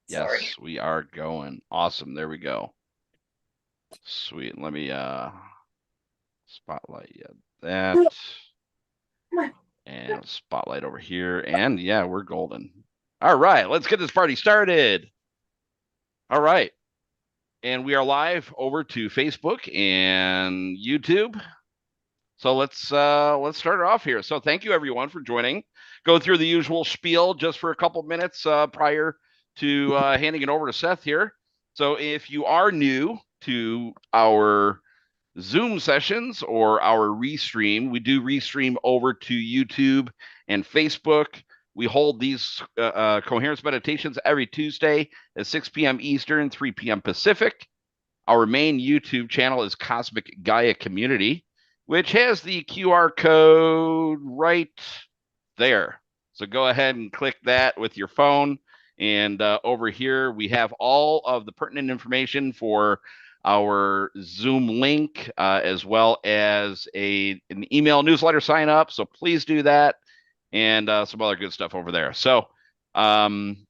Sorry. Yes, we are going. Awesome. There we go. Sweet. Let me spotlight that and spotlight over here. And yeah, we're golden. All right, let's get this party started. All right. And we are live over to Facebook and YouTube. So let's start it off here. So thank you everyone for joining. Go through the usual spiel just for a couple minutes prior to handing it over to Seth here. So if you are new to our Zoom sessions or our restream, we do restream over to YouTube and Facebook. We hold these coherence meditations every Tuesday at 6 p.m. Eastern, 3 p.m. Pacific. Our main YouTube channel is Cosmic Gaia Community, which has the QR code right there. So go ahead and click that with your phone. And over here, we have all of the pertinent information for our Zoom link, as well as an email newsletter sign up. So please do that, and some other good stuff over there. So um,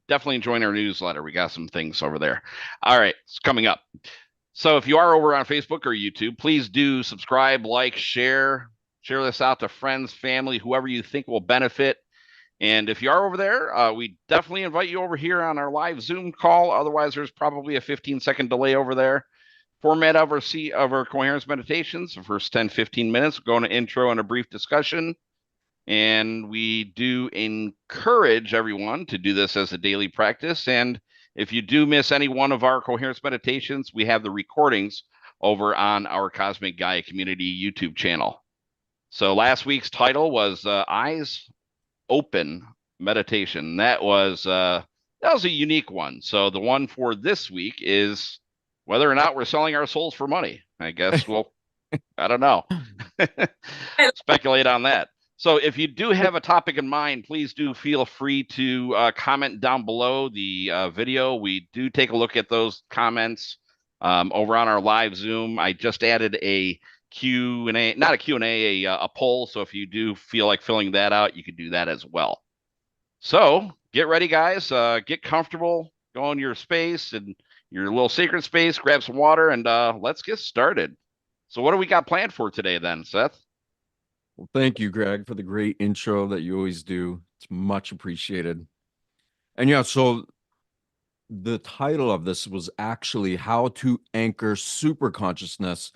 definitely join our newsletter. We got some things over there. All right, it's coming up. So if you are over on Facebook or YouTube, please do subscribe, like, share this out to friends, family, whoever you think will benefit. And if you are over there, we definitely invite you over here on our live Zoom call. Otherwise, there's probably a 15-second delay over there. Format of our coherence meditations, the first 10, 15 minutes, go into intro and a brief discussion. And we do encourage everyone to do this as a daily practice. And if you do miss any one of our coherence meditations, we have the recordings over on our Cosmic Gaia Community YouTube channel. So last week's title was Eyes Open Meditation. That was a unique one. So the one for this week is whether or not we're selling our souls for money. I guess I don't know. Speculate on that. So if you do have a topic in mind, please do feel free to comment down below the video. We do take a look at those comments over on our live Zoom. I just added a Q&A, not a Q&A, a poll. So if you do feel like filling that out, you could do that as well. So get ready, guys. Get comfortable. Go in your space and your little sacred space. Grab some water and let's get started. So what do we got planned for today then, Seth? Well, thank you, Greg, for the great intro that you always do. It's much appreciated. And yeah, so the title of this was actually How to Anchor Super Consciousness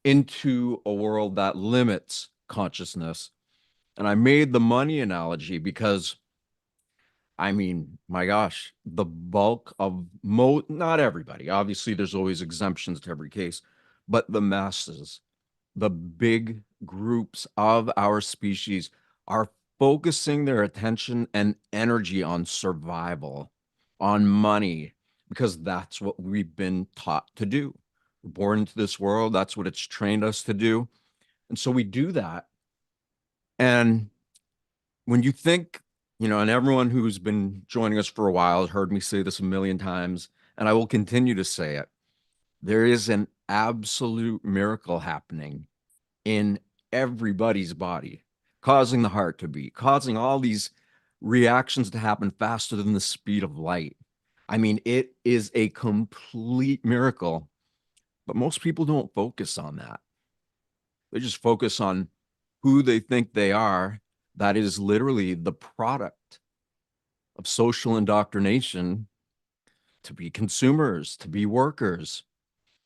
into a World That Limits Consciousness. And I made the money analogy because, I mean, my gosh, the bulk of not everybody, obviously, there's always exemptions to every case, but the masses, the big groups of our species are focusing their attention and energy on survival, on money, because that's what we've been taught to do. We're born into this world, that's what it's trained us to do. And so we do that. And when you think, and everyone who's been joining us for a while has heard me say this a million times, and I will continue to say it. There is an absolute miracle happening in everybody's body, causing the heart to beat, causing all these reactions to happen faster than the speed of light. I mean, it is a complete miracle, but most people don't focus on that. They just focus on who they think they are. That is literally the product of social indoctrination to be consumers, to be workers.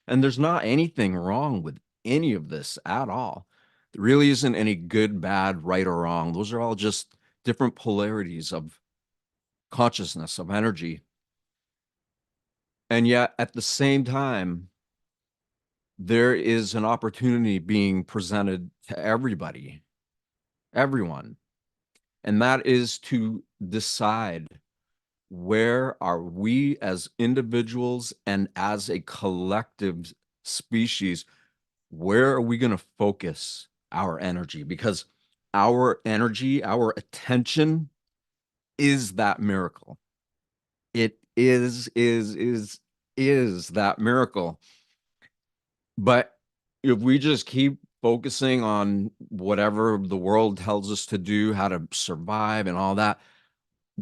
And there's not anything wrong with any of this at all. There really isn't any good, bad, right, or wrong. Those are all just different polarities of consciousness, of energy. And yet, at the same time, there is an opportunity being presented to everybody, everyone. And that is to decide, where are we as individuals and as a collective species, where are we going to focus our energy? Because our energy, our attention is that miracle. It is that miracle. But if we just keep focusing on whatever the world tells us to do, how to survive and all that,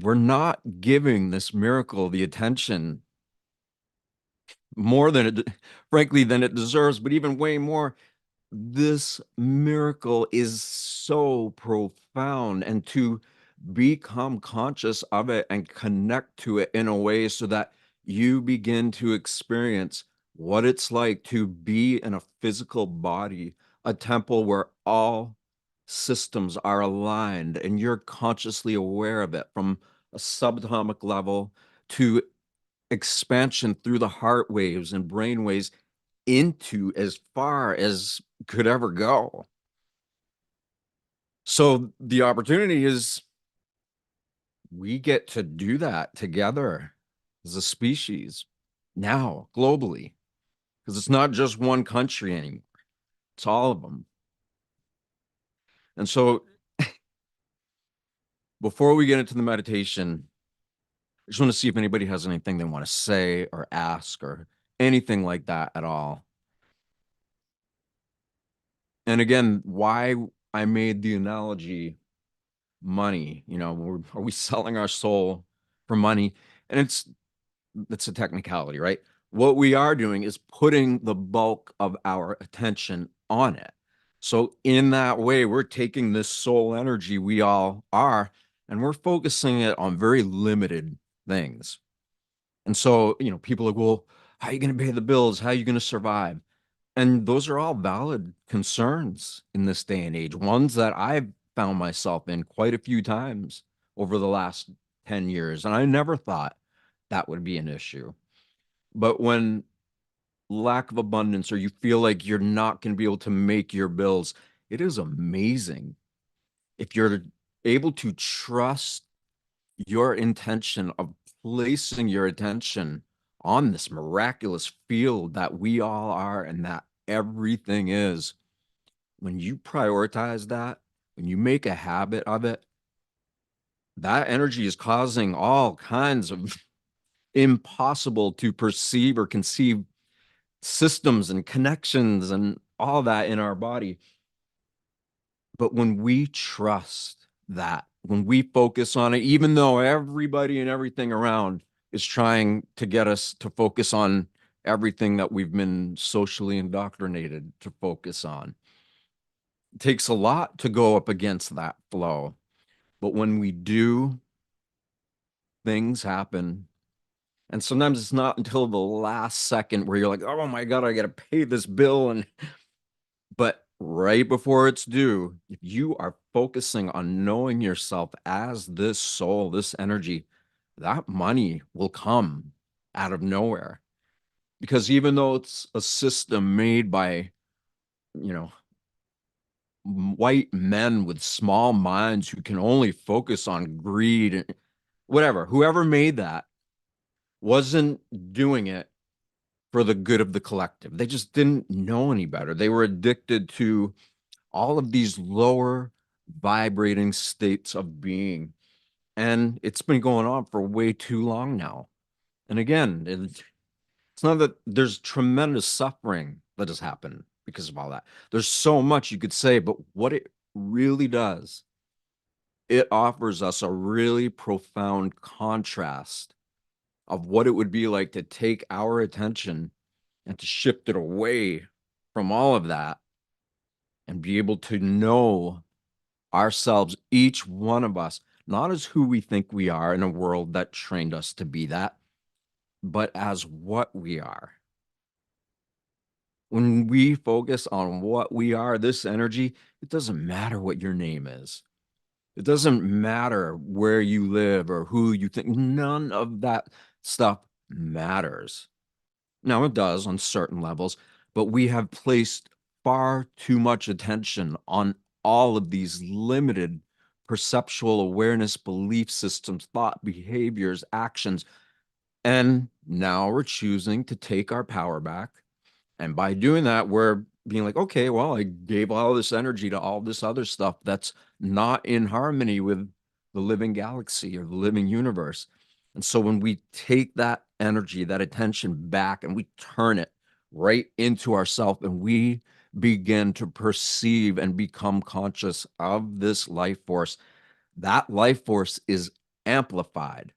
we're not giving this miracle the attention more than it, frankly, than it deserves, but even way more. This miracle is so profound, and to become conscious of it and connect to it in a way so that you begin to experience what it's like to be in a physical body, a temple where all systems are aligned and you're consciously aware of it from a subatomic level to expansion through the heart waves and brain waves into as far as could ever go. So the opportunity is we get to do that together as a species now, globally, because it's not just one country anymore, it's all of them. And so before we get into the meditation, I just want to see if anybody has anything they want to say or ask or anything like that at all. And again, why I made the analogy money, are we selling our soul for money? And it's a technicality, right? What we are doing is putting the bulk of our attention on it. So in that way, we're taking this soul energy we all are, and we're focusing it on very limited things. And so, people are like, well, how are you going to pay the bills? How are you going to survive? And those are all valid concerns in this day and age, ones that I've found myself in quite a few times over the last 10 years. And I never thought that would be an issue. But when lack of abundance or you feel like you're not going to be able to make your bills, it is amazing if you're able to trust your intention of placing your attention on this miraculous field that we all are and that everything is. When you prioritize that, when you make a habit of it, that energy is causing all kinds of impossible to perceive or conceive systems and connections and all that in our body. But when we trust that, when we focus on it, even though everybody and everything around is trying to get us to focus on everything that we've been socially indoctrinated to focus on, it takes a lot to go up against that flow. But when we do, things happen. And sometimes it's not until the last second where you're like, oh my God, I got to pay this bill. But right before it's due, if you are focusing on knowing yourself as this soul, this energy, that money will come out of nowhere. Because even though it's a system made by, you know, white men with small minds who can only focus on greed and whatever, whoever made that wasn't doing it for the good of the collective. They just didn't know any better. They were addicted to all of these lower vibrating states of being. And it's been going on for way too long now. And again, it's not that there's tremendous suffering that has happened because of all that. There's so much you could say, but what it really does, it offers us a really profound contrast of what it would be like to take our attention and to shift it away from all of that and be able to know ourselves, each one of us, not as who we think we are in a world that trained us to be that, but as what we are. When we focus on what we are, this energy, it doesn't matter what your name is. It doesn't matter where you live or who you think. None of that stuff matters. Now, it does on certain levels, but we have placed far too much attention on all of these limited perceptual awareness, belief systems, thought, behaviors, actions. And now we're choosing to take our power back. And by doing that, we're being like, okay, well, I gave all this energy to all this other stuff that's not in harmony with the living galaxy or the living universe. And so when we take that energy, that attention back and we turn it right into ourself and we begin to perceive and become conscious of this life force, that life force is amplified.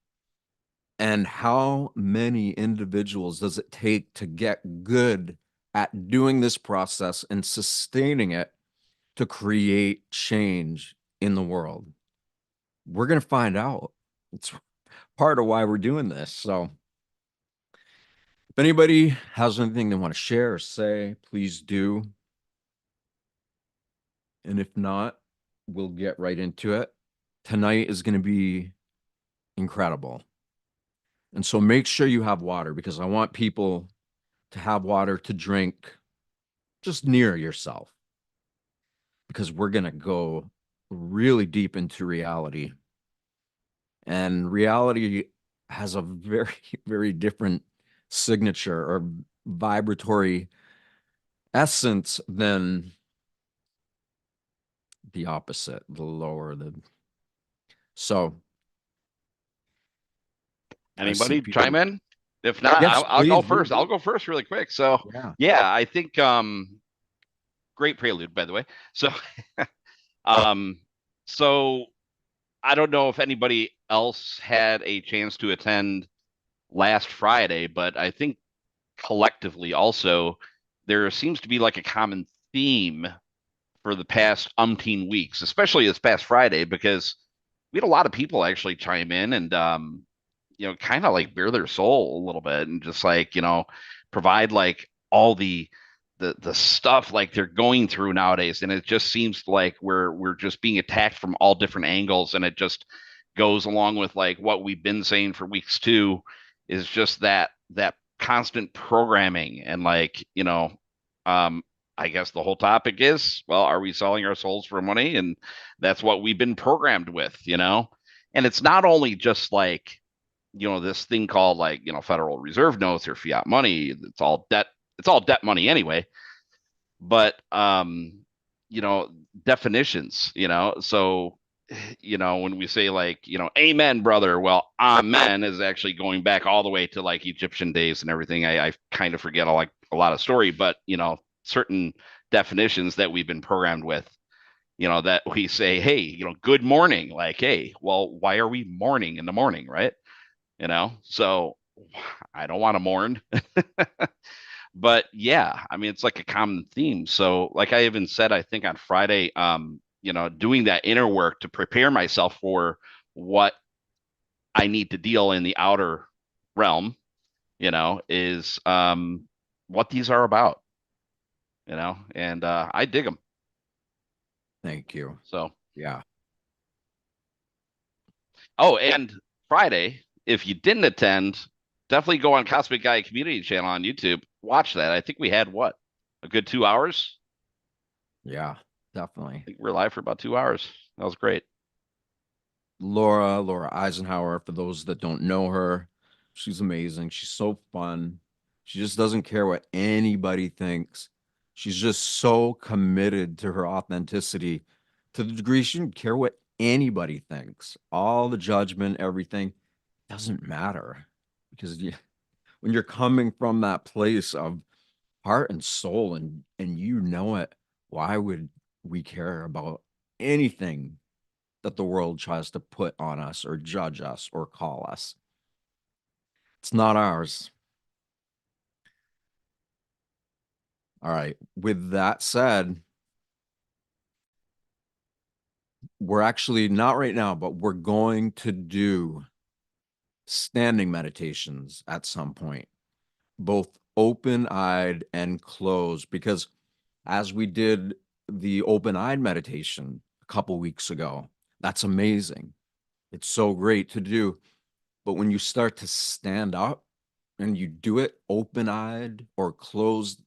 And how many individuals does it take to get good at doing this process and sustaining it to create change in the world? We're going to find out. It's part of why we're doing this. So if anybody has anything they want to share or say, please do. And if not, we'll get right into it. Tonight is going to be incredible. And so make sure you have water, because I want people to have water to drink just near yourself, because we're going to go really deep into reality. And reality has a very, very different signature or vibratory essence than the opposite, the lower, the so I see Anybody chime people. in? If not, Yes, I'll go please do. first. I'll go first really quick. So, Yeah. yeah, I think great prelude, by the way. So, um, so I don't know if anybody else had a chance to attend last Friday, but I think collectively also there seems to be like a common theme for the past umpteen weeks, especially this past Friday, because we had a lot of people actually chime in and kind of like bare their soul a little bit and just like, provide like all the stuff like they're going through nowadays. And it just seems like we're just being attacked from all different angles. And it just goes along with like what we've been saying for weeks too, is just that constant programming and like, um I guess the whole topic is, well, are we selling our souls for money? And that's what we've been programmed with. And it's not only just like, this thing called like, Federal Reserve notes or fiat money. It's all debt money anyway. But you know, definitions, so when we say like, amen, brother, well, amen is actually going back all the way to like Egyptian days and everything. I kind of forget like a lot of story, but certain definitions that we've been programmed with, that we say, hey, good morning. Like, hey, well, why are we mourning in the morning, right? So I don't want to mourn. But yeah, I mean, it's like a common theme. So, like I even said, I think on Friday, doing that inner work to prepare myself for what I need to deal in the outer realm, is what these are about, and I dig them. Thank you. So, Yeah. oh, and Friday, if you didn't attend, definitely go on Cosmic Guy Community Channel on YouTube. Watch that. I think we had what, a good 2 hours. Yeah, definitely. I think we're live for about 2 hours. That was great. Laura Eisenhower, for those that don't know her, she's amazing. She's so fun. She just doesn't care what anybody thinks. She's just so committed to her authenticity to the degree she doesn't care what anybody thinks. All the judgment, everything doesn't matter, because when you're coming from that place of heart and soul, and you know it, why would we care about anything that the world tries to put on us or judge us or call us? It's not ours. All right. With that said, we're actually not right now, but we're going to do standing meditations at some point, both open-eyed and closed, because as we did the open-eyed meditation a couple weeks ago, that's amazing. It's so great to do. But when you start to stand up and you do it open-eyed or closed-eyed,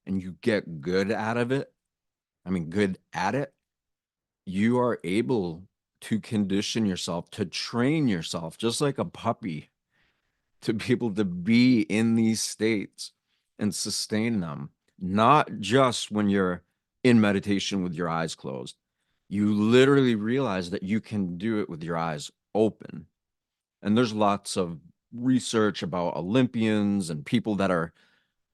and you get good out of it, I mean, good at it, you are able to condition yourself, to train yourself, just like a puppy, to be able to be in these states and sustain them, not just when you're in meditation with your eyes closed. You literally realize that you can do it with your eyes open. And there's lots of research about Olympians and people that are,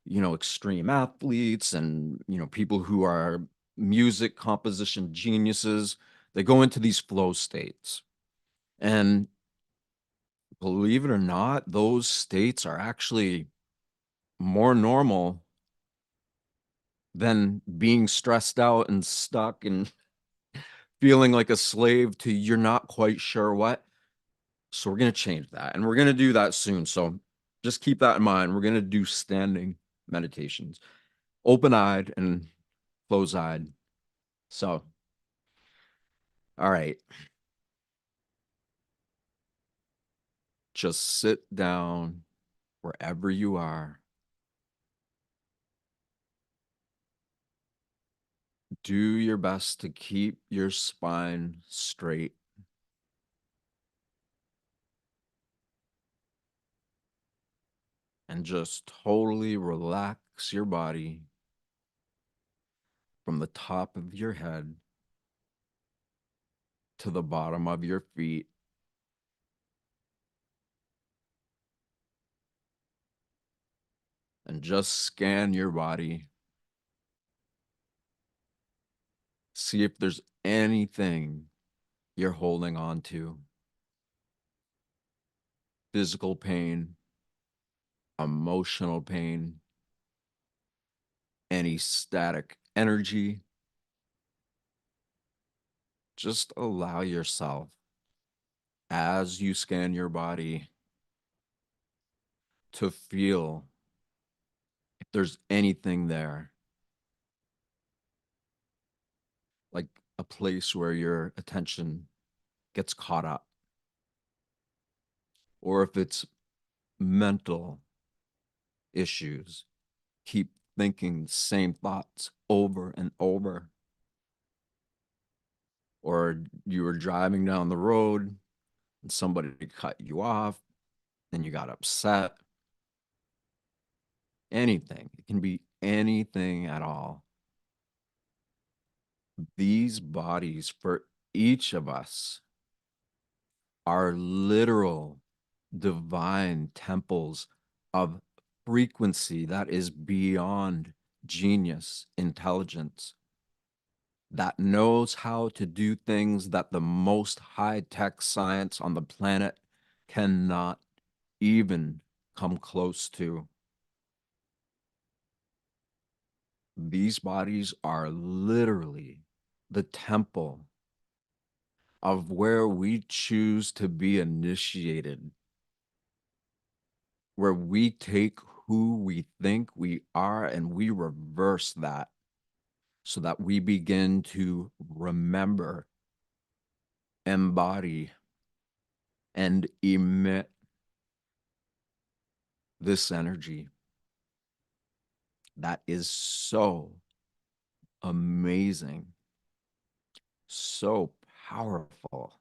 extreme athletes, and, people who are music composition geniuses. They go into these flow states. And believe it or not, those states are actually more normal than being stressed out and stuck and feeling like a slave to you're not quite sure what. So we're going to change that, and we're going to do that soon. So just keep that in mind. We're going to do standing meditations, open-eyed and closed-eyed. So, all right, just sit down wherever you are. Do your best to keep your spine straight. And just totally relax your body from the top of your head to the bottom of your feet. And just scan your body. See if there's anything you're holding on to. Physical pain, emotional pain, any static energy. Just allow yourself, as you scan your body, to feel if there's anything there, like a place where your attention gets caught up, or if it's mental issues, keep thinking the same thoughts over and over. Or you were driving down the road and somebody cut you off and you got upset. Anything. It can be anything at all. These bodies for each of us are literal divine temples of frequency that is beyond genius, intelligence, that knows how to do things that the most high-tech science on the planet cannot even come close to. These bodies are literally the temple of where we choose to be initiated, where we take who we think we are and we reverse that so that we begin to remember, embody, and emit this energy that is so amazing, so powerful.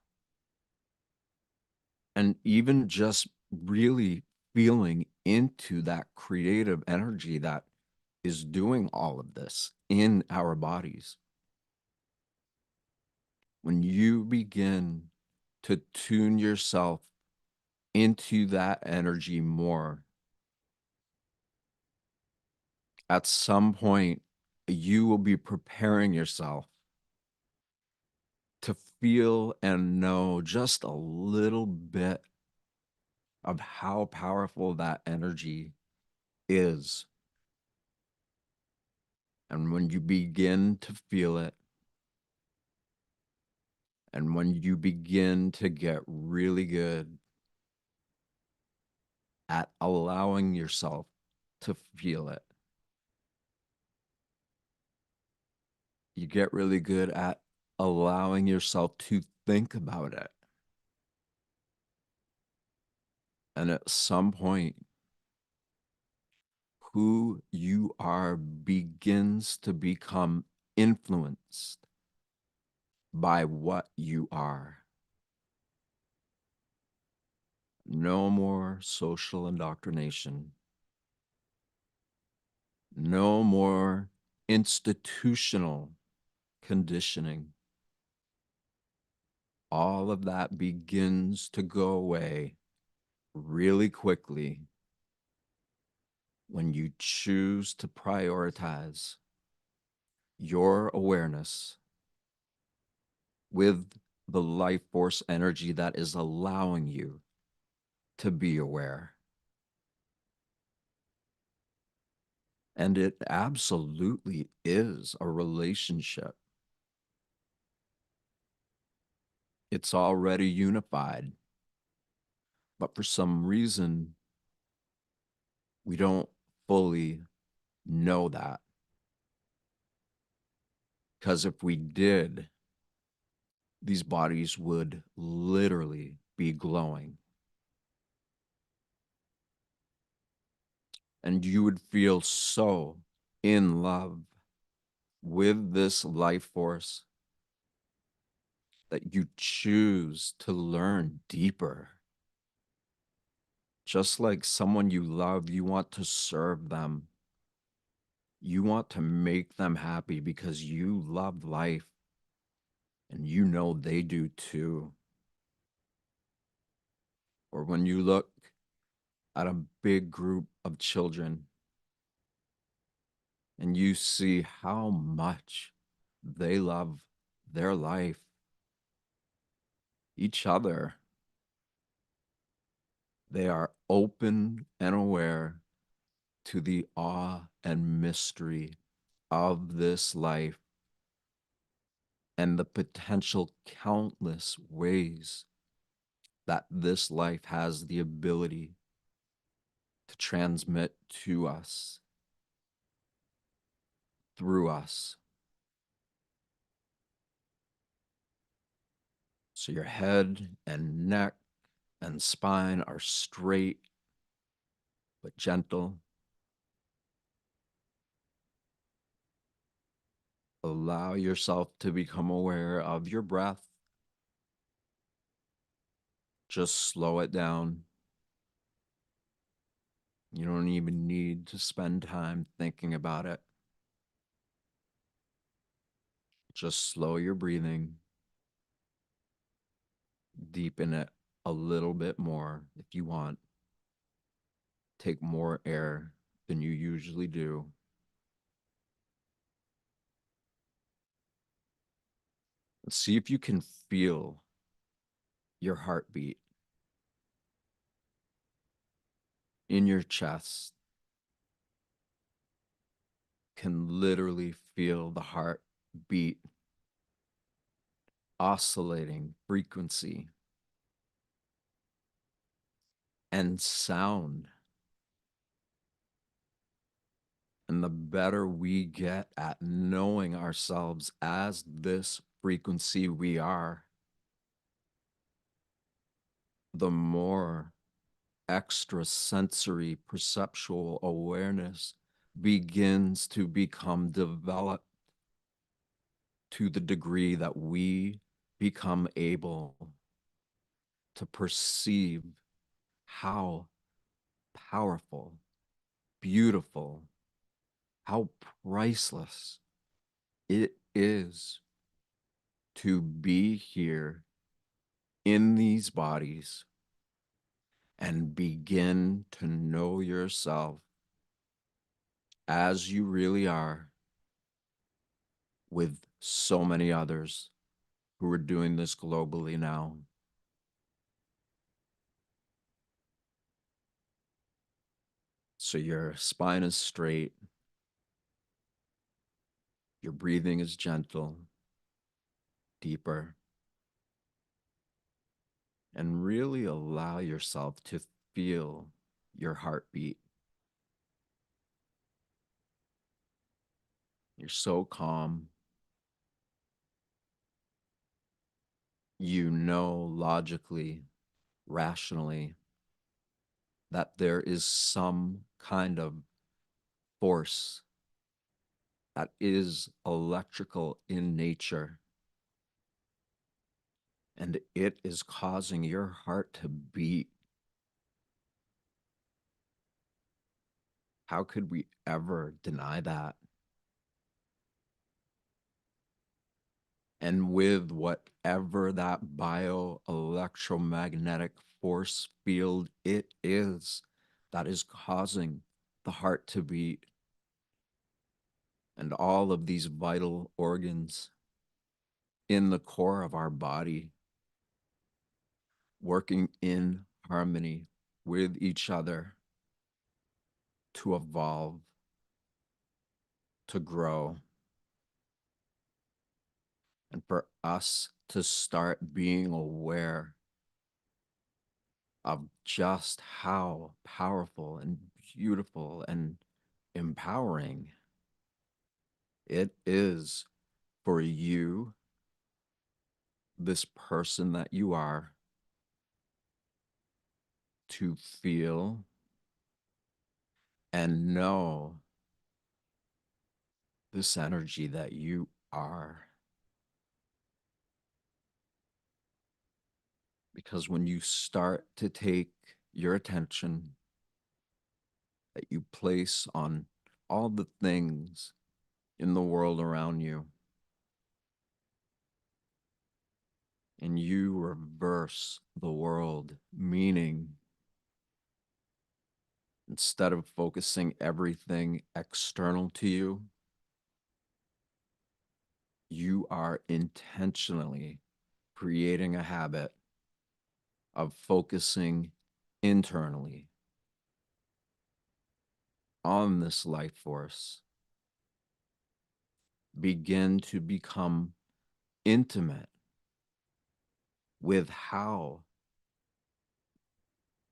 And even just really feeling into that creative energy that is doing all of this in our bodies. When you begin to tune yourself into that energy more, at some point, you will be preparing yourself to feel and know just a little bit of how powerful that energy is. And when you begin to feel it, and when you begin to get really good at allowing yourself to feel it, you get really good at allowing yourself to think about it. And at some point, who you are begins to become influenced by what you are. No more social indoctrination. No more institutional conditioning. All of that begins to go away really quickly when you choose to prioritize your awareness with the life force energy that is allowing you to be aware. And it absolutely is a relationship. It's already unified. But for some reason, we don't fully know that. Because if we did, these bodies would literally be glowing. And you would feel so in love with this life force that you choose to learn deeper. Just like someone you love, you want to serve them. You want to make them happy because you love life and you know they do too. Or when you look at a big group of children and you see how much they love their life, each other, they are open and aware to the awe and mystery of this life and the potential countless ways that this life has the ability to transmit to us, through us. So your head and neck and spine are straight but gentle. Allow yourself to become aware of your breath. Just slow it down. You don't even need to spend time thinking about it. Just slow your breathing. Deepen it a little bit more if you want. Take more air than you usually do. Let's see if you can feel your heartbeat in your chest. Can literally feel the heart beat, oscillating frequency and sound. And the better we get at knowing ourselves as this frequency we are, the more extrasensory perceptual awareness begins to become developed to the degree that we become able to perceive how powerful, beautiful, how priceless it is to be here in these bodies and begin to know yourself as you really are with so many others who are doing this globally now. So your spine is straight, your breathing is gentle, deeper, and really allow yourself to feel your heartbeat. You're so calm. You know logically, rationally, that there is some kind of force that is electrical in nature, and it is causing your heart to beat. How could we ever deny that? And with whatever that bioelectromagnetic force field it is that is causing the heart to beat and all of these vital organs in the core of our body working in harmony with each other to evolve, to grow, and for us to start being aware of just how powerful and beautiful and empowering it is for you, this person that you are, to feel and know this energy that you are. Because when you start to take your attention that you place on all the things in the world around you, and you reverse the world, meaning instead of focusing everything external to you, you are intentionally creating a habit of focusing internally on this life force. Begin to become intimate with how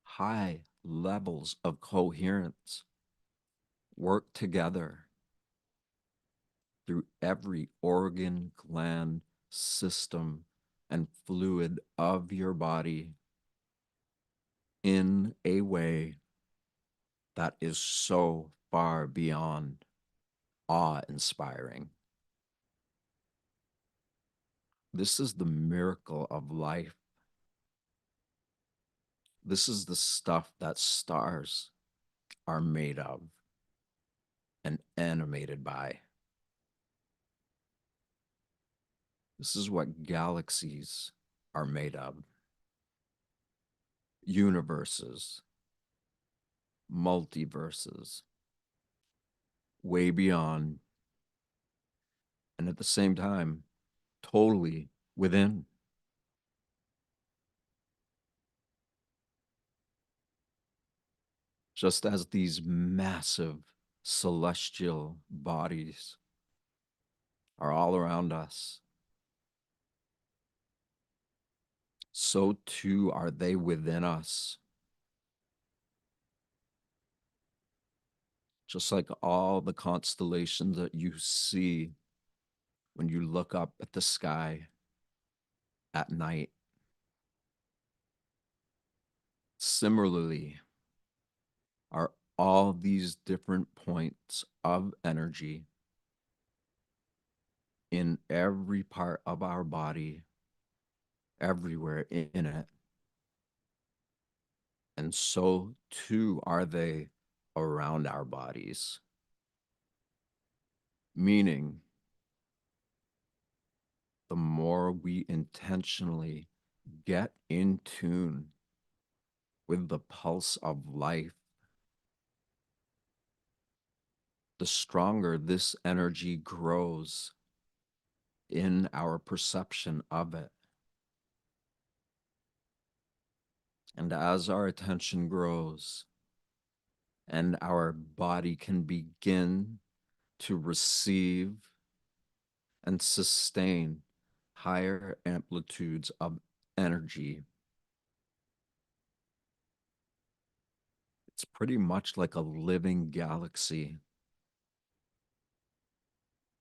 high levels of coherence work together through every organ, gland, system, and fluid of your body in a way that is so far beyond awe inspiring. This is the miracle of life. This is the stuff that stars are made of and animated by. This is what galaxies are made of, universes, multiverses, way beyond, and at the same time, totally within. Just as these massive celestial bodies are all around us, so too are they within us. Just like all the constellations that you see when you look up at the sky at night. Similarly, are all these different points of energy in every part of our body, everywhere in it. And so too are they around our bodies. Meaning, the more we intentionally get in tune with the pulse of life, the stronger this energy grows in our perception of it. And as our attention grows and our body can begin to receive and sustain higher amplitudes of energy, it's pretty much like a living galaxy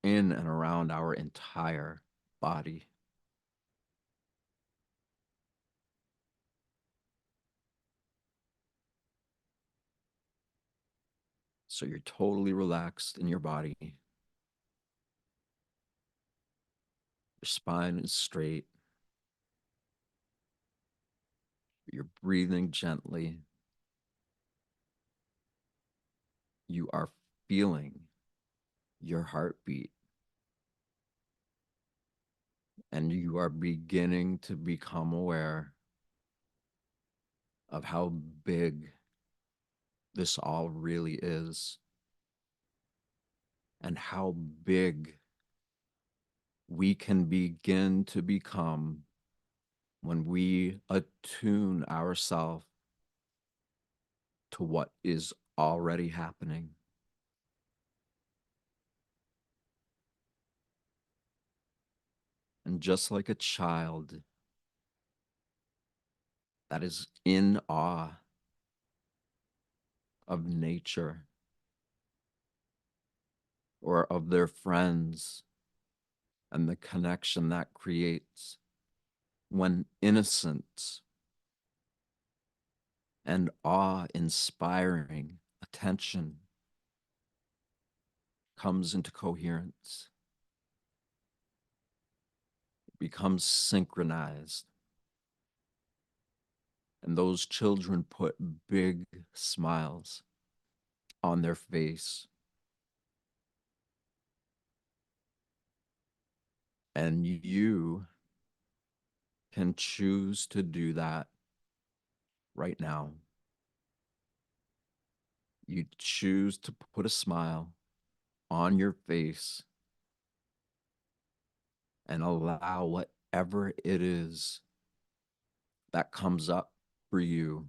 in and around our entire body. So you're totally relaxed in your body. Your spine is straight. You're breathing gently. You are feeling your heartbeat. And you are beginning to become aware of how big this all really is and how big we can begin to become when we attune ourselves to what is already happening. And just like a child that is in awe of nature or of their friends and the connection that creates when innocence and awe inspiring attention comes into coherence, it becomes synchronized. And those children put big smiles on their face. And you can choose to do that right now. You choose to put a smile on your face and allow whatever it is that comes up for you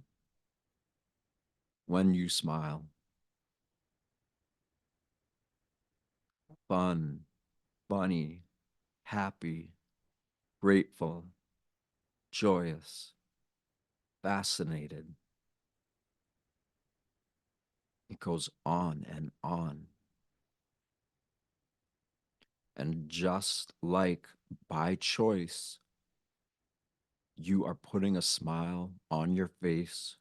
when you smile. Fun, funny, happy, grateful, joyous, fascinated. It goes on and on. And just like by choice, you are putting a smile on your face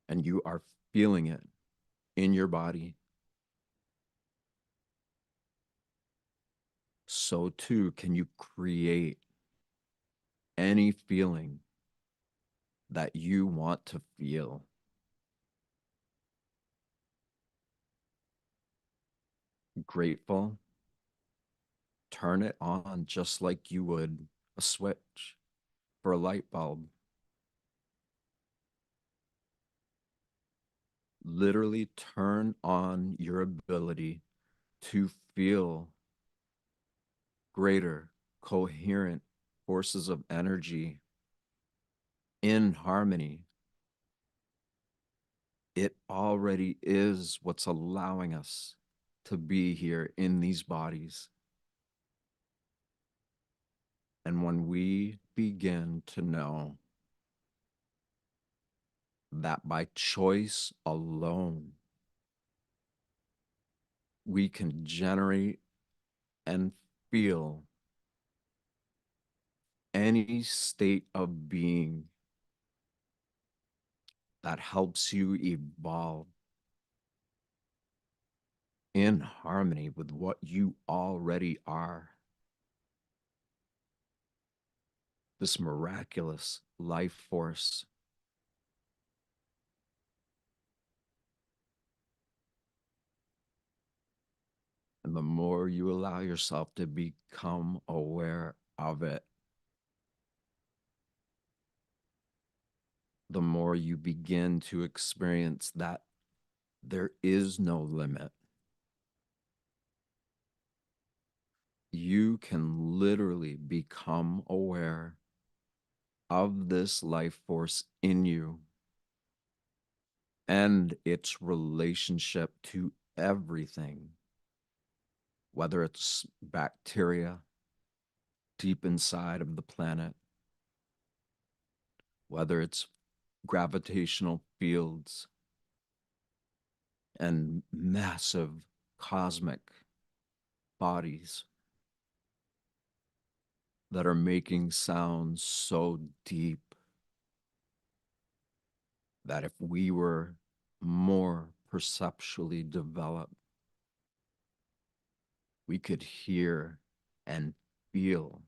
and you are feeling it in your body, so too can you create any feeling that you want to feel. Grateful, turn it on just like you would a switch for a light bulb. Literally turn on your ability to feel greater, coherent forces of energy in harmony. It already is what's allowing us to be here in these bodies. And when we begin to know that by choice alone, we can generate and feel any state of being that helps you evolve in harmony with what you already are. This miraculous life force. And the more you allow yourself to become aware of it, the more you begin to experience that there is no limit. You can literally become aware of this life force in you and its relationship to everything, whether it's bacteria deep inside of the planet, whether it's gravitational fields and massive cosmic bodies that are making sounds so deep that if we were more perceptually developed, we could hear and feel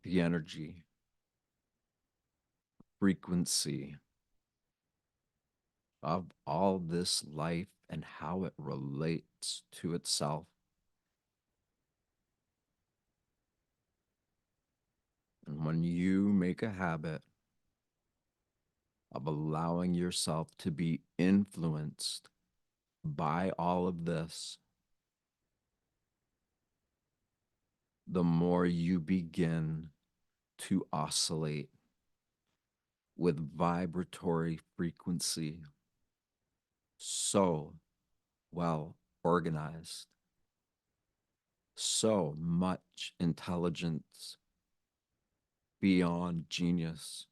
the energy, frequency of all this life and how it relates to itself. And when you make a habit of allowing yourself to be influenced by all of this, the more you begin to oscillate with vibratory frequency so well organized, so much intelligence beyond genius.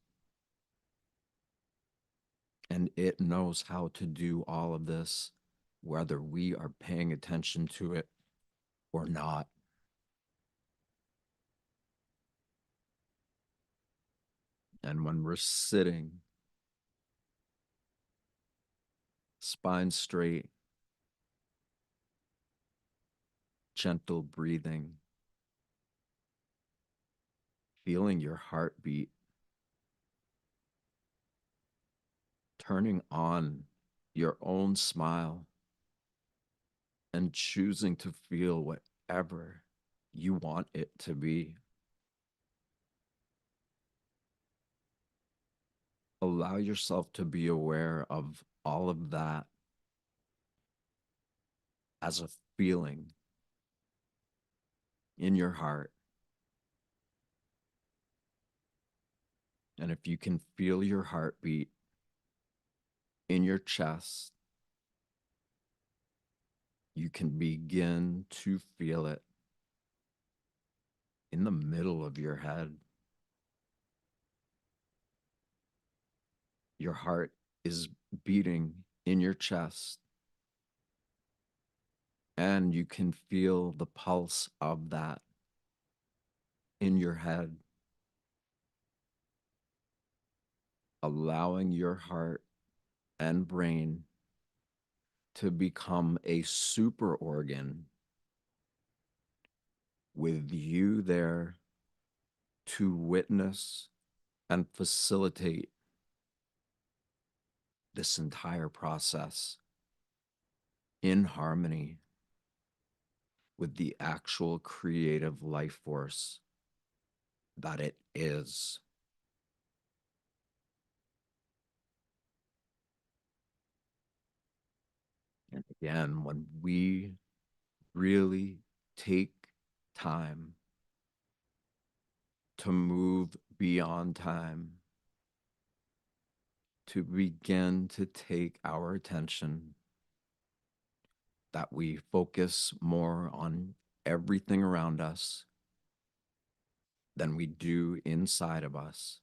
And it knows how to do all of this, whether we are paying attention to it or not. And when we're sitting, spine straight, gentle breathing, feeling your heartbeat, turning on your own smile, and choosing to feel whatever you want it to be. Allow yourself to be aware of all of that as a feeling in your heart. And if you can feel your heartbeat in your chest, you can begin to feel it in the middle of your head. Your heart is beating in your chest, and you can feel the pulse of that in your head, allowing your heart and brain to become a super organ with you there to witness and facilitate this entire process in harmony with the actual creative life force that it is. And again, when we really take time to move beyond time, to begin to take our attention, that we focus more on everything around us than we do inside of us.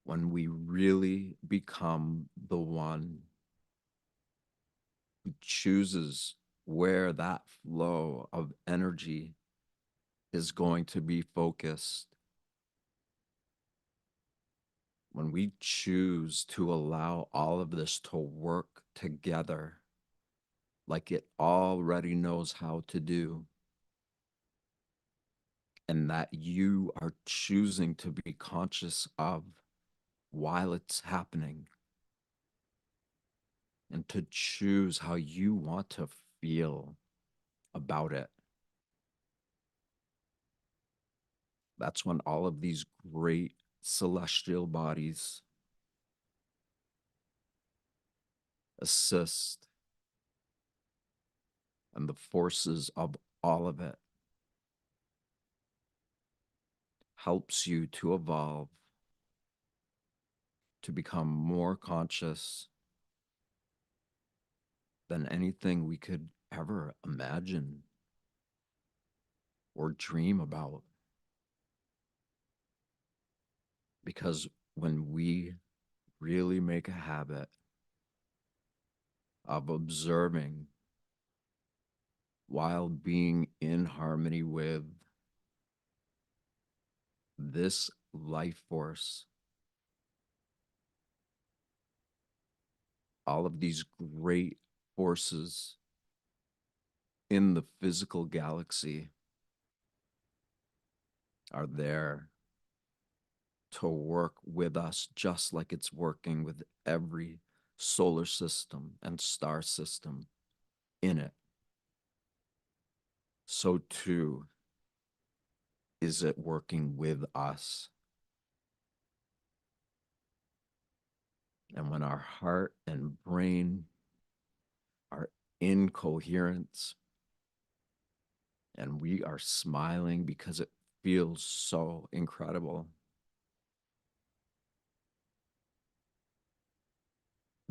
When we really become the one who chooses where that flow of energy is going to be focused, when we choose to allow all of this to work together like it already knows how to do, and that you are choosing to be conscious of while it's happening, and to choose how you want to feel about it. That's when all of these great celestial bodies assist, and the forces of all of it helps you to evolve, to become more conscious than anything we could ever imagine or dream about. Because when we really make a habit of observing while being in harmony with this life force, all of these great forces in the physical galaxy are there to work with us just like it's working with every solar system and star system in it. So too is it working with us. And when our heart and brain are in coherence and we are smiling because it feels so incredible,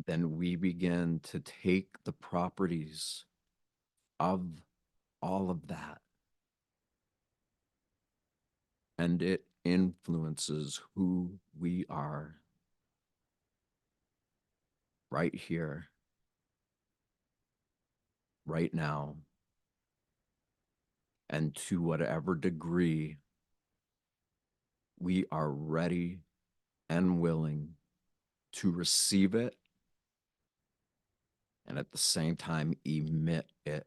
then we begin to take the properties of all of that, and it influences who we are right here, right now, and to whatever degree we are ready and willing to receive it and at the same time emit it.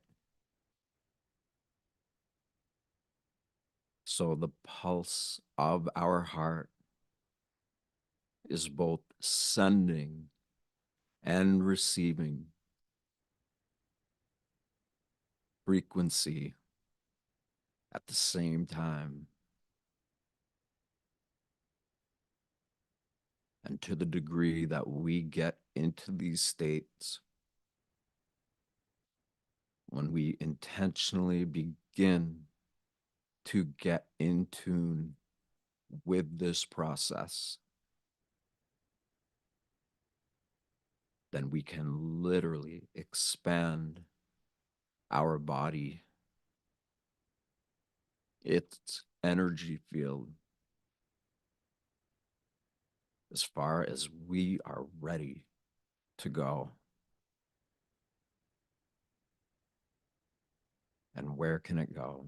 So the pulse of our heart is both sending and receiving frequency at the same time. And to the degree that we get into these states, when we intentionally begin to get in tune with this process, then we can literally expand our body, its energy field, as far as we are ready to go. And where can it go?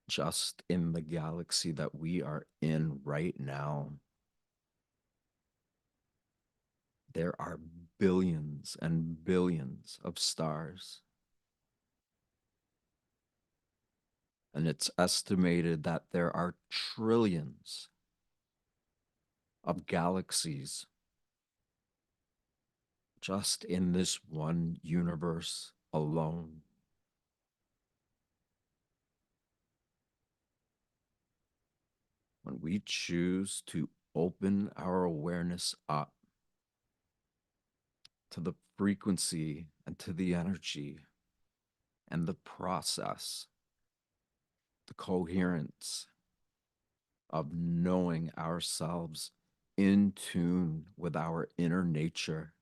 Just in the galaxy that we are in right now, there are billions and billions of stars. And it's estimated that there are trillions of galaxies just in this one universe alone. When we choose to open our awareness up to the frequency and to the energy and the process, the coherence of knowing ourselves in tune with our inner nature,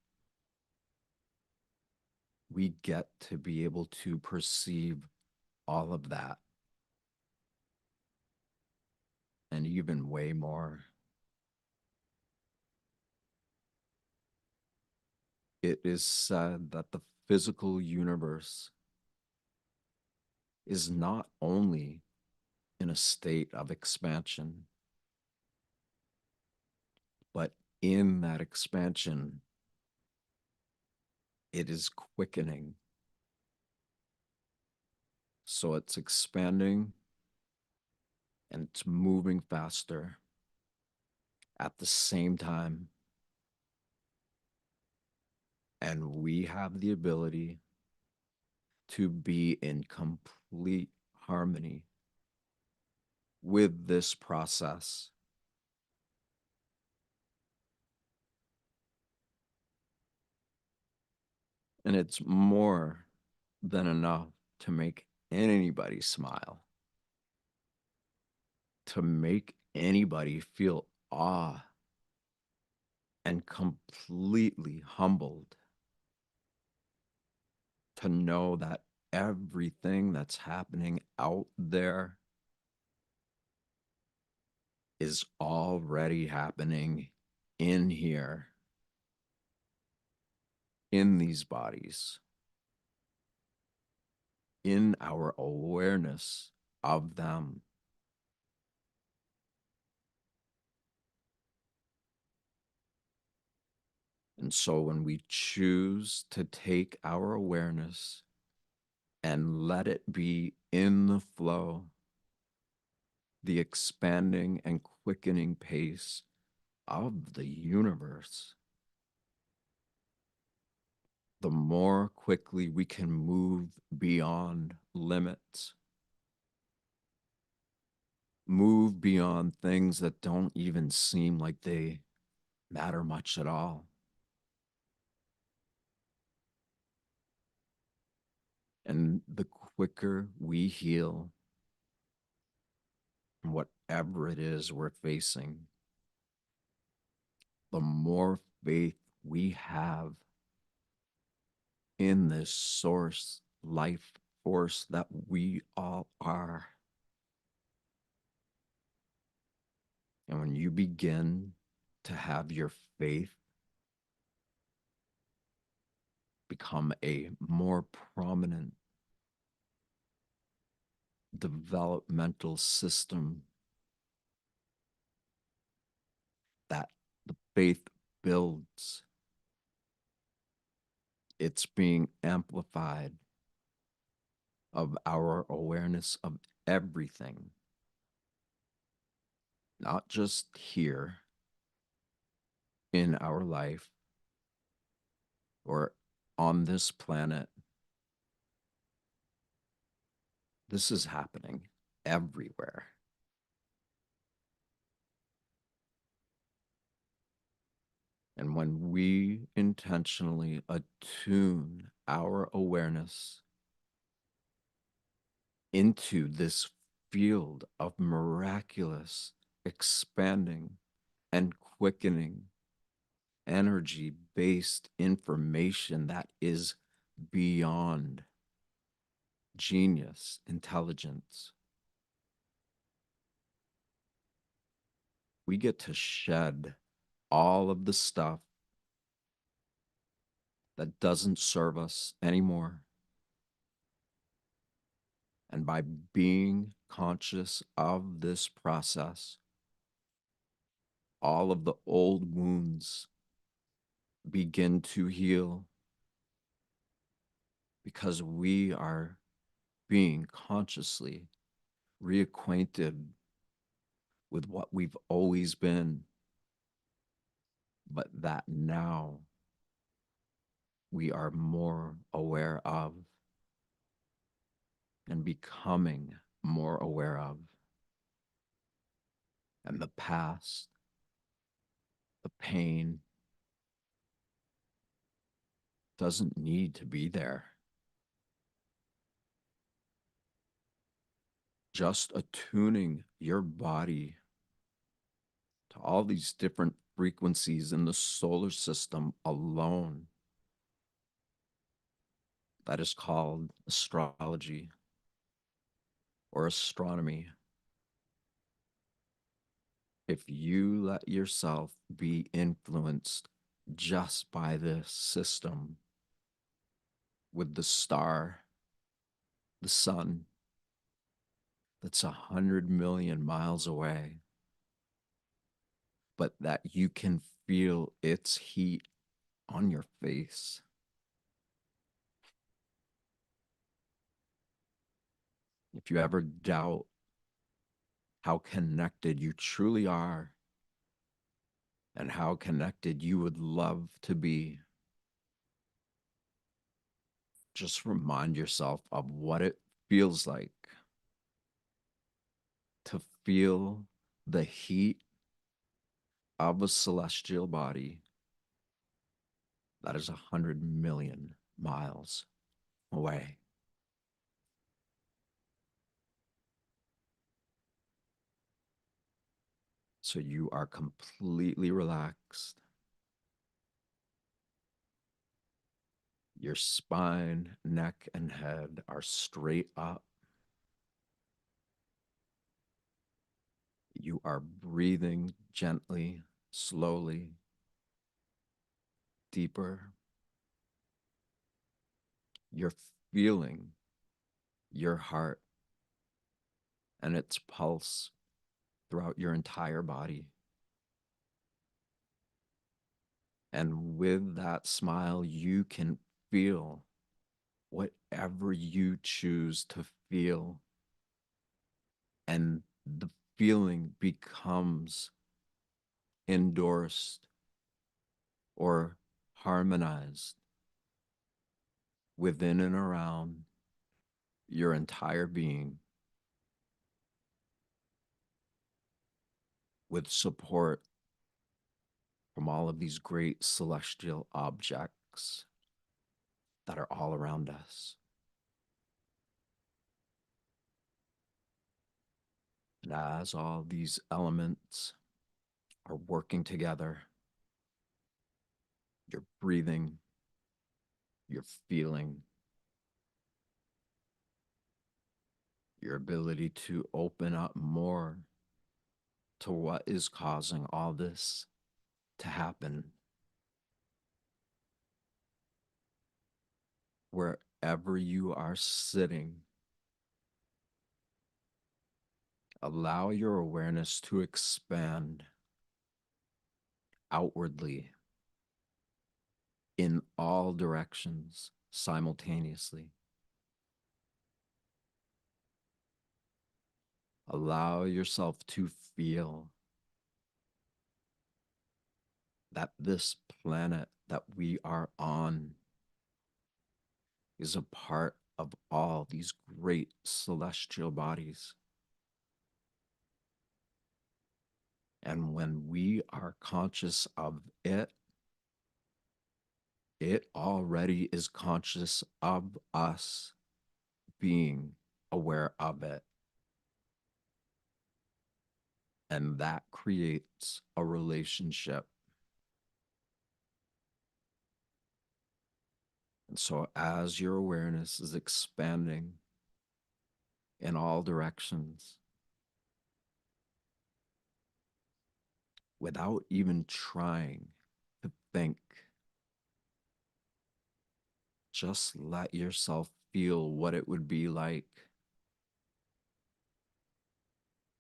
we get to be able to perceive all of that and even way more. It is said that the physical universe is not only in a state of expansion, but in that expansion, it is quickening. So it's expanding and it's moving faster at the same time. And we have the ability to be in complete harmony with this process. And it's more than enough to make anybody smile, to make anybody feel awe and completely humbled, to know that everything that's happening out there is already happening in here, in these bodies, in our awareness of them. And so when we choose to take our awareness and let it be in the flow, the expanding and quickening pace of the universe, the more quickly we can move beyond limits, move beyond things that don't even seem like they matter much at all. And the quicker we heal from whatever it is we're facing, the more faith we have in this source life force that we all are. And when you begin to have your faith become a more prominent developmental system, that the faith builds, it's being amplified of our awareness of everything, not just here in our life or on this planet. This is happening everywhere. And when we intentionally attune our awareness into this field of miraculous, expanding, and quickening energy based information that is beyond genius, intelligence, we get to shed all of the stuff that doesn't serve us anymore. And by being conscious of this process, all of the old wounds begin to heal because we are being consciously reacquainted with what we've always been, but that now we are more aware of and becoming more aware of. And the past, the pain, doesn't need to be there. Just attuning your body to all these different frequencies in the solar system alone, that is called astrology or astronomy. If you let yourself be influenced just by this system with the star, the sun, that's 100 million miles away, but that you can feel its heat on your face. If you ever doubt how connected you truly are and how connected you would love to be, just remind yourself of what it feels like to feel the heat of a celestial body that is 100 million miles away. So you are completely relaxed. Your spine, neck, and head are straight up. You are breathing gently, slowly, deeper. You're feeling your heart and its pulse throughout your entire body. And with that smile, you can feel whatever you choose to feel. And the feeling becomes endorsed or harmonized within and around your entire being with support from all of these great celestial objects that are all around us. And as all these elements are working together, you're breathing, you're feeling, your ability to open up more to what is causing all this to happen. Wherever you are sitting, allow your awareness to expand outwardly in all directions simultaneously. Allow yourself to feel that this planet that we are on is a part of all these great celestial bodies. And when we are conscious of it, it already is conscious of us being aware of it. And that creates a relationship. And so, as your awareness is expanding in all directions, without even trying to think, just let yourself feel what it would be like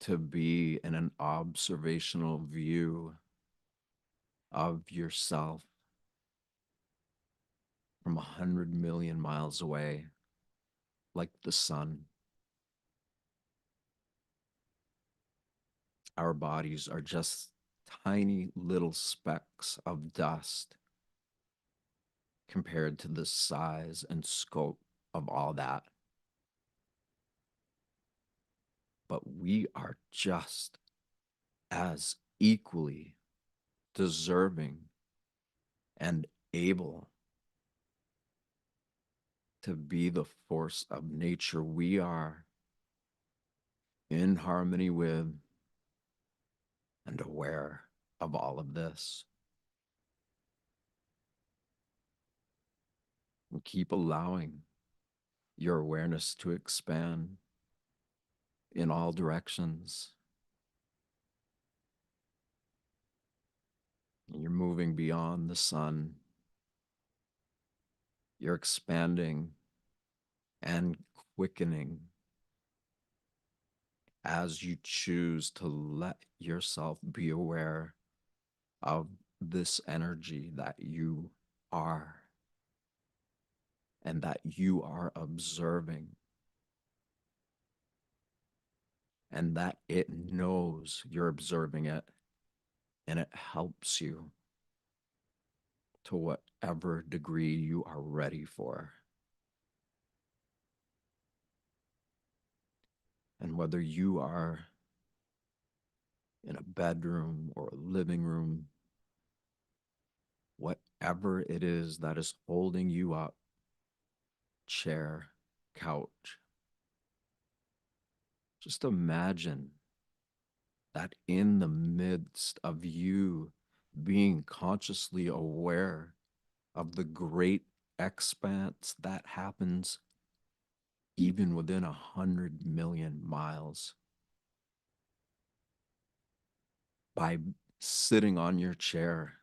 to be in an observational view of yourself from 100 million miles away, like the sun. Our bodies are just tiny little specks of dust compared to the size and scope of all that. But we are just as equally deserving and able to be the force of nature we are, in harmony with and aware of all of this. And keep allowing your awareness to expand in all directions. You're moving beyond the sun. You're expanding and quickening as you choose to let yourself be aware of this energy that you are and that you are observing, and that it knows you're observing it, and it helps you to whatever degree you are ready for. And whether you are in a bedroom or a living room, whatever it is that is holding you up, chair, couch, just imagine that in the midst of you being consciously aware of the great expanse that happens even within 100 million miles, by sitting on your chair,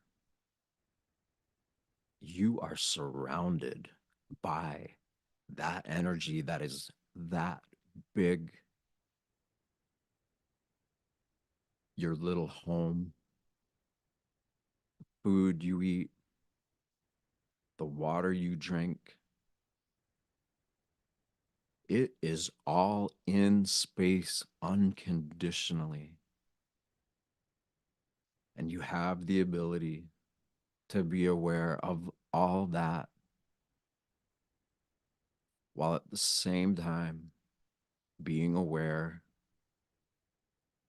you are surrounded by that energy that is that big. Your little home, food you eat, the water you drink, it is all in space unconditionally. And you have the ability to be aware of all that while at the same time being aware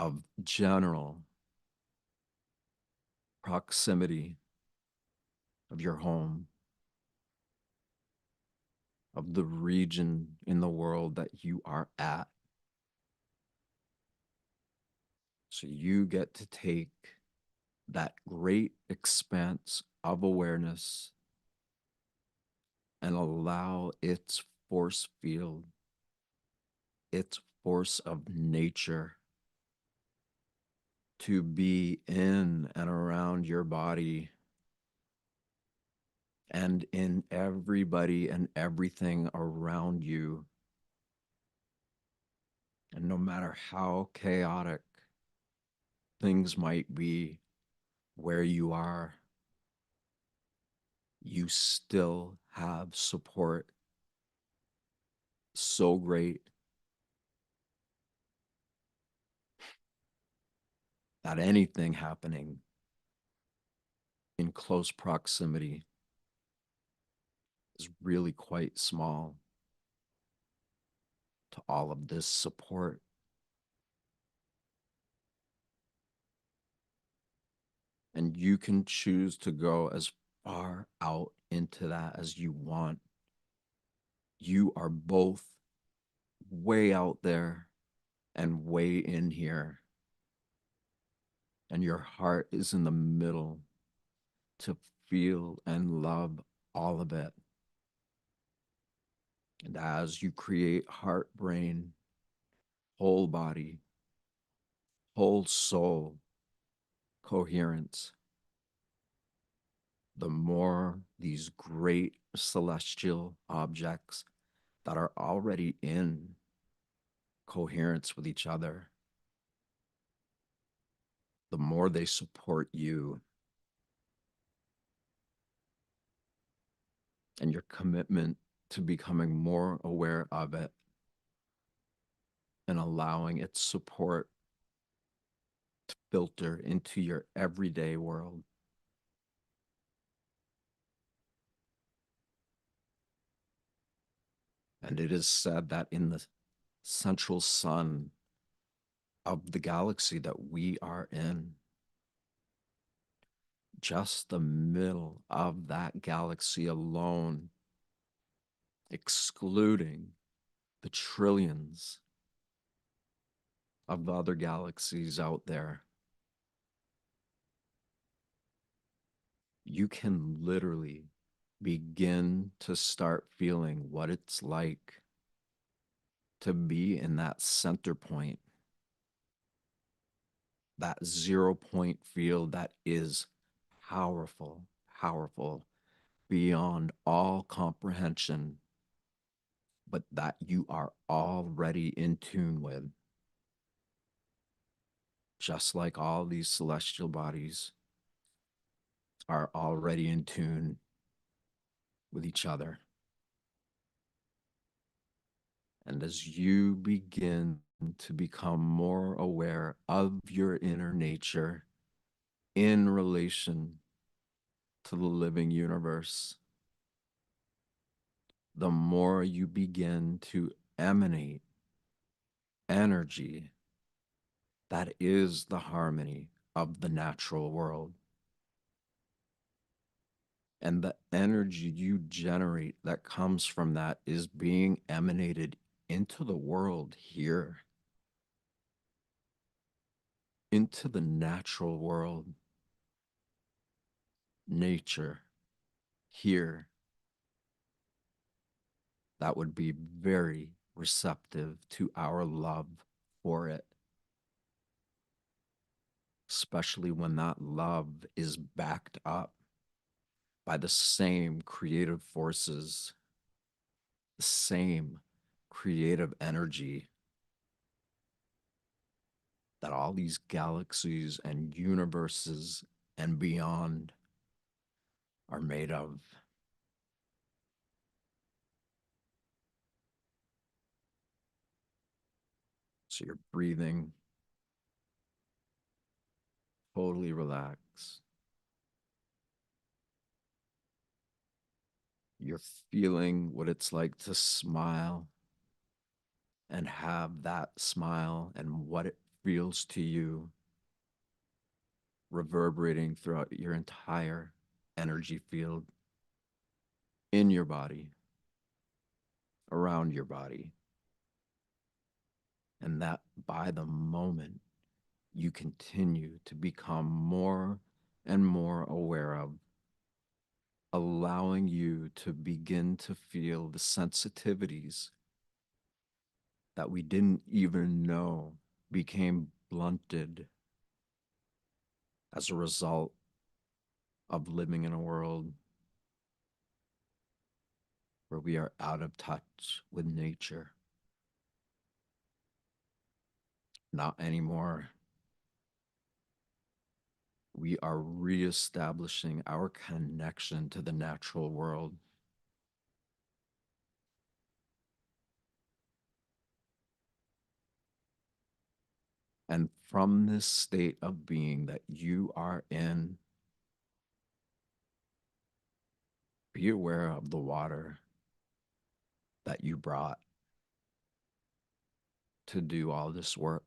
of general proximity of your home, of the region in the world that you are at. So you get to take that great expanse of awareness and allow its force field, its force of nature to be in and around your body and in everybody and everything around you. And no matter how chaotic things might be where you are, you still have support so great that anything happening in close proximity is really quite small to all of this support. And you can choose to go as far out into that as you want. You are both way out there and way in here. And your heart is in the middle to feel and love all of it. And as you create heart, brain, whole body, whole soul coherence, the more these great celestial objects that are already in coherence with each other, the more they support you and your commitment to becoming more aware of it and allowing its support to filter into your everyday world. And it is said that in the central sun of the galaxy that we are in, just the middle of that galaxy alone, excluding the trillions of other galaxies out there, you can literally begin to start feeling what it's like to be in that center point, that 0 point field that is powerful, powerful beyond all comprehension, but that you are already in tune with, just like all these celestial bodies are already in tune with each other. And as you begin to become more aware of your inner nature in relation to the living universe, the more you begin to emanate energy that is the harmony of the natural world. And the energy you generate that comes from that is being emanated into the world here, into the natural world, nature here, that would be very receptive to our love for it, especially when that love is backed up by the same creative forces, the same creative energy that all these galaxies and universes and beyond are made of. So you're breathing, totally relaxed. You're feeling what it's like to smile and have that smile and what it feels to you reverberating throughout your entire energy field in your body, around your body. And that by the moment you continue to become more and more aware of, allowing you to begin to feel the sensitivities that we didn't even know became blunted as a result of living in a world where we are out of touch with nature. Not anymore. We are reestablishing our connection to the natural world. And from this state of being that you are in, be aware of the water that you brought to do all this work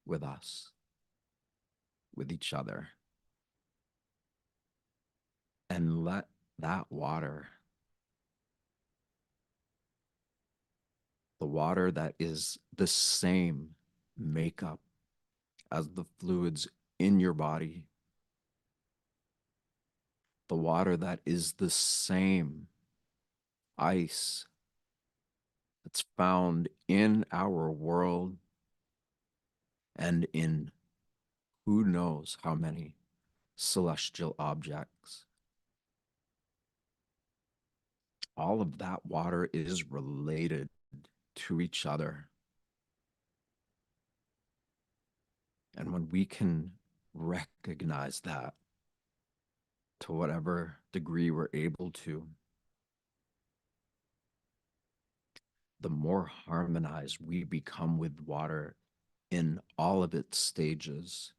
with us, with each other. And let that water, the water that is the same makeup as the fluids in your body, the water that is the same ice that's found in our world and in who knows how many celestial objects. All of that water is related to each other. And when we can recognize that to whatever degree we're able to, the more harmonized we become with water in all of its stages,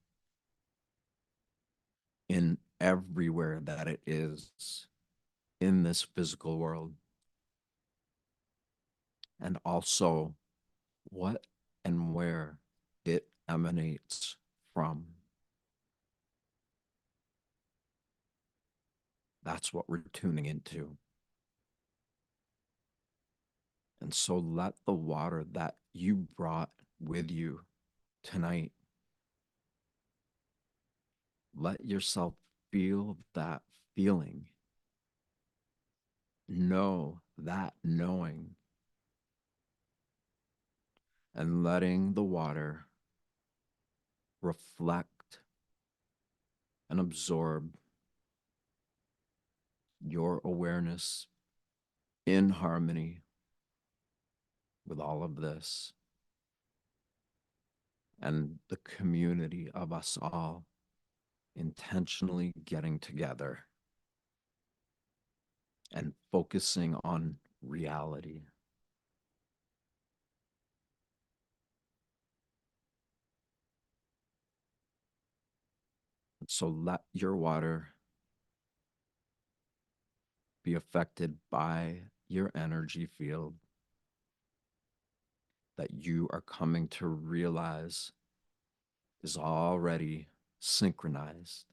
in everywhere that it is in this physical world, and also what and where it emanates from. That's what we're tuning into. And so let the water that you brought with you tonight, let yourself feel that feeling. Know that knowing, and letting the water reflect and absorb your awareness in harmony with all of this and the community of us all intentionally getting together and focusing on reality. So let your water be affected by your energy field that you are coming to realize is already synchronized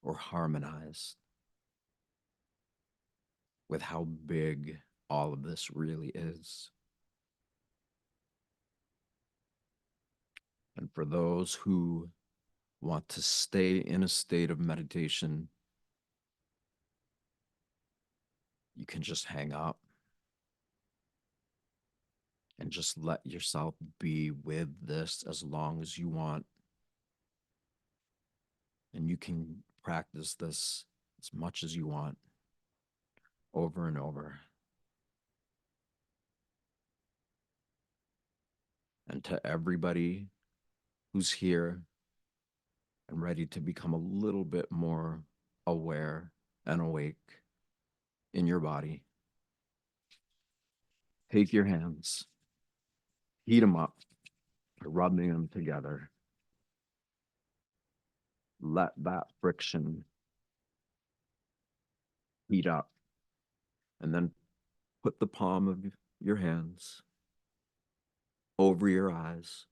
or harmonized with how big all of this really is. And for those who want to stay in a state of meditation, you can just hang up and just let yourself be with this as long as you want. And you can practice this as much as you want, over and over. And to everybody who's here and ready to become a little bit more aware and awake in your body, take your hands, heat them up by rubbing them together. Let that friction heat up, and then put the palm of your hands over your eyes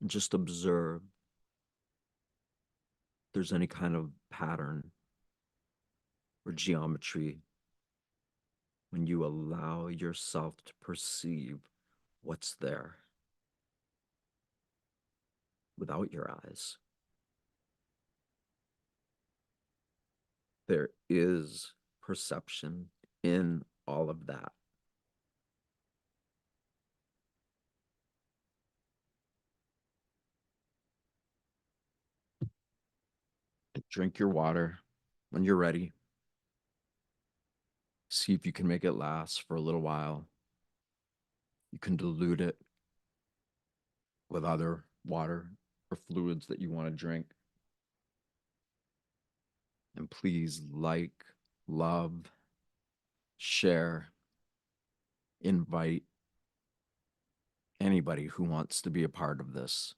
and just observe if there's any kind of pattern or geometry when you allow yourself to perceive what's there. without your eyes. There is perception in all of that. Drink your water when you're ready. See if you can make it last for a little while. You can dilute it with other water or fluids that you want to drink. And please like, love, share, invite anybody who wants to be a part of this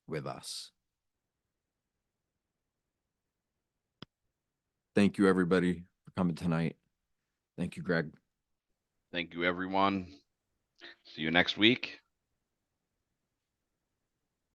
with us. Thank you, everybody, for coming tonight. Thank you, Greg. Thank you, everyone. See you next week.